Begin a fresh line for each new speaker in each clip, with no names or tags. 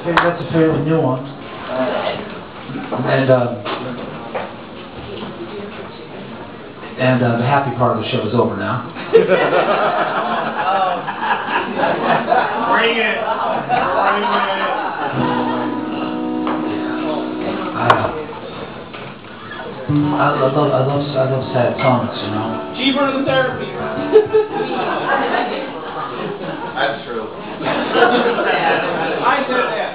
a fairly new one. And the happy part of the show is over now.
Bring it!
I love sad songs, you know.
Cheaper than therapy.
That's true.
I said that.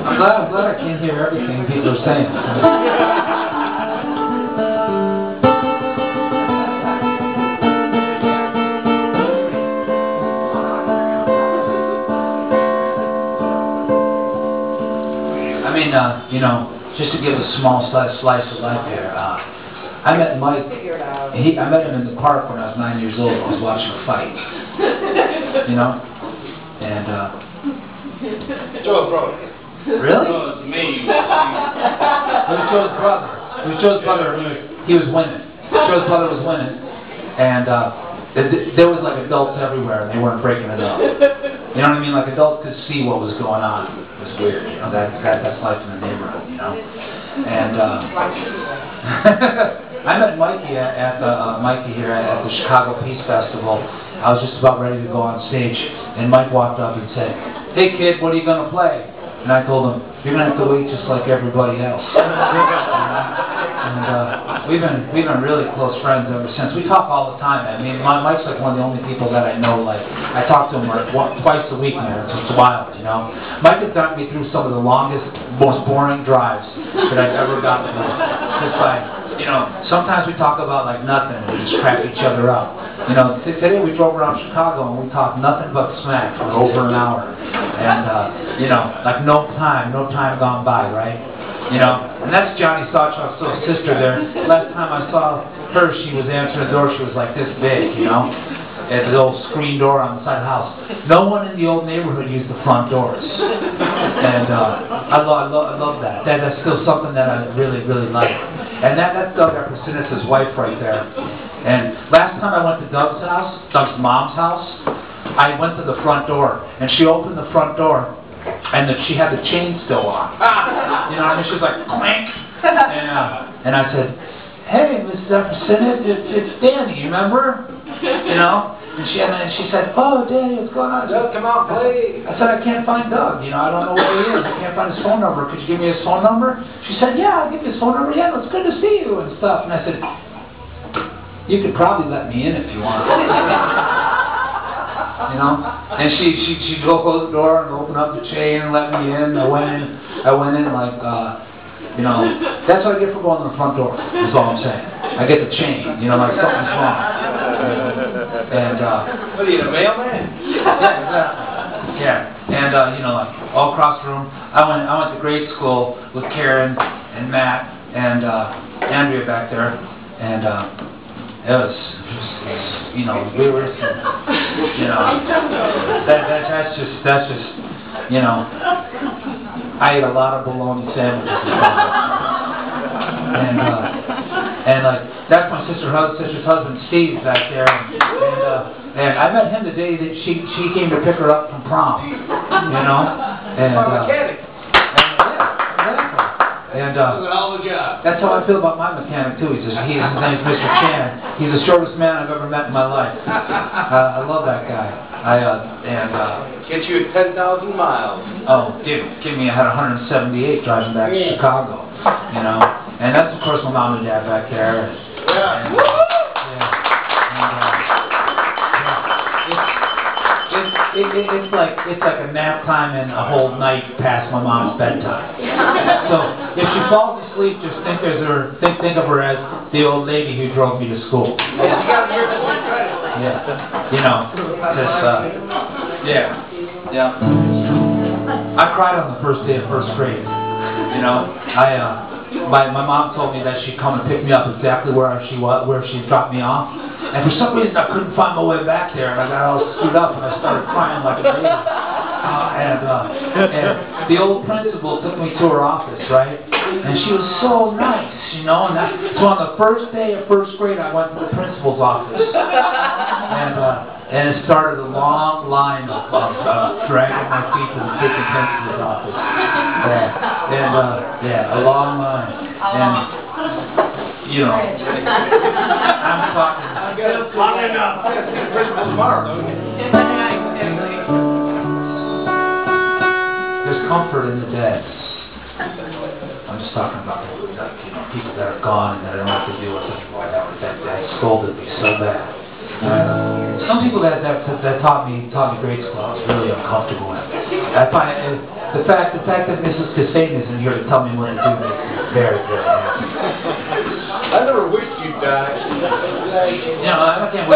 I'm glad I can't hear everything people are saying. I mean, you know, just to give a small slice of life here. I met Mike. I met him in the park when I was 9 years old. I was watching a fight. You know, and
Joe's brother.
really?
No, it's me.
It was Joe's brother. It was Joe's brother. He was winning. Joe's brother was winning, and there was like adults everywhere, and they weren't breaking it up. You know what I mean? Like adults could see what was going on. It was weird. You know, that's life in the neighborhood. You know, and I met Mikey at here at the Chicago Peace Festival. I was just about ready to go on stage, and Mike walked up and said, "Hey kid, what are you gonna play?" And I told him, "You're gonna have to wait just like everybody else." And we've been really close friends ever since. We talk all the time. I mean, Mike's like one of the only people that I know. Like I talk to him like twice a week, man. It's just wild, you know. Mike has gotten me through some of the longest, most boring drives that I've ever gotten through. Just like, you know, sometimes we talk about like nothing and we just crack each other up. You know, today we drove around Chicago and we talked nothing but smack for over an hour. And, you know, like no time gone by, right? You know, and that's Johnny Sawchuck's little sister there. Last time I saw her, she was answering the door, she was like this big, you know, at the old screen door on the side of the house. No one in the old neighborhood used the front doors. And I love that. That's still something that I really like. And that's Doug Eppersinis' wife right there. And last time I went to Doug's house, Doug's mom's house, I went to the front door, and she opened the front door, and she had the chain still on. You know what I mean? She was like, clank. And I said, "Hey, Mrs. Eppersinis, it's Danny, you remember?" You know? And she said, "Oh, Danny, what's going on?"
Doug, come out, play.
I said, "I can't find Doug. You know, I don't know where he is. I can't find his phone number. Could you give me his phone number?" She said, "Yeah, I'll give you his phone number. Yeah, it's good to see you," and stuff. And I said, "You could probably let me in if you want." You know? And she'd go close the door and open up the chain and let me in. I went in like, you know, that's what I get for going to the front door, is all I'm saying. I get the chain, you know, like something's wrong. And,
what are you, the mailman?
Yeah, exactly. Yeah. And, you know, like, all across the room, I went to grade school with Karen and Matt and Andrea back there, and, it was, you know, we were, you know, that's just, you know, I ate a lot of bologna sandwiches. And like, that's my sister's husband, Steve, back there, and I met him the day that she came to pick her up from prom, you know, and, and that's how I feel about my mechanic too. His name's Mr. Chan. He's the shortest man I've ever met in my life. I love that guy.
Get you at 10,000 miles.
Oh, give me. I had 178 driving back to Chicago. You know, and that's of course my mom and dad back there. And, it's like a nap time and a whole night past my mom's bedtime. So if she falls asleep, just think of her as the old lady who drove me to school. Yeah, you know, yeah. I cried on the first day of first grade. You know, my mom told me that she'd come and pick me up exactly where she dropped me off. And for some reason I couldn't find my way back there, and I got all screwed up and I started crying like a baby. And the old principal took me to her office, right? And she was so nice, you know. So on the first day of first grade, I went to the principal's office. And it started a long line of dragging my feet to the freaking principal's office. Yeah, a long line. And, you know, I'm talking.
Long enough. Christmas tomorrow, don't you?
There's comfort in the dead. I'm just talking about people that are gone and that I don't have to deal with anymore. That scolded me so bad. Some people that taught me grade school, I was really uncomfortable with. I find the fact that Mrs. Cassane isn't here to tell me what to do makes me very, very happy.
I never wished you'd die.
You know, I can't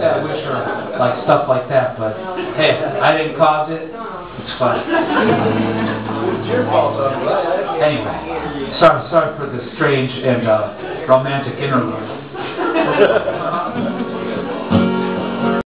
say I wish her like stuff like that, but hey, I didn't cause it. It's fine.
It's your fault,
Anyway, sorry for the strange and romantic interlude.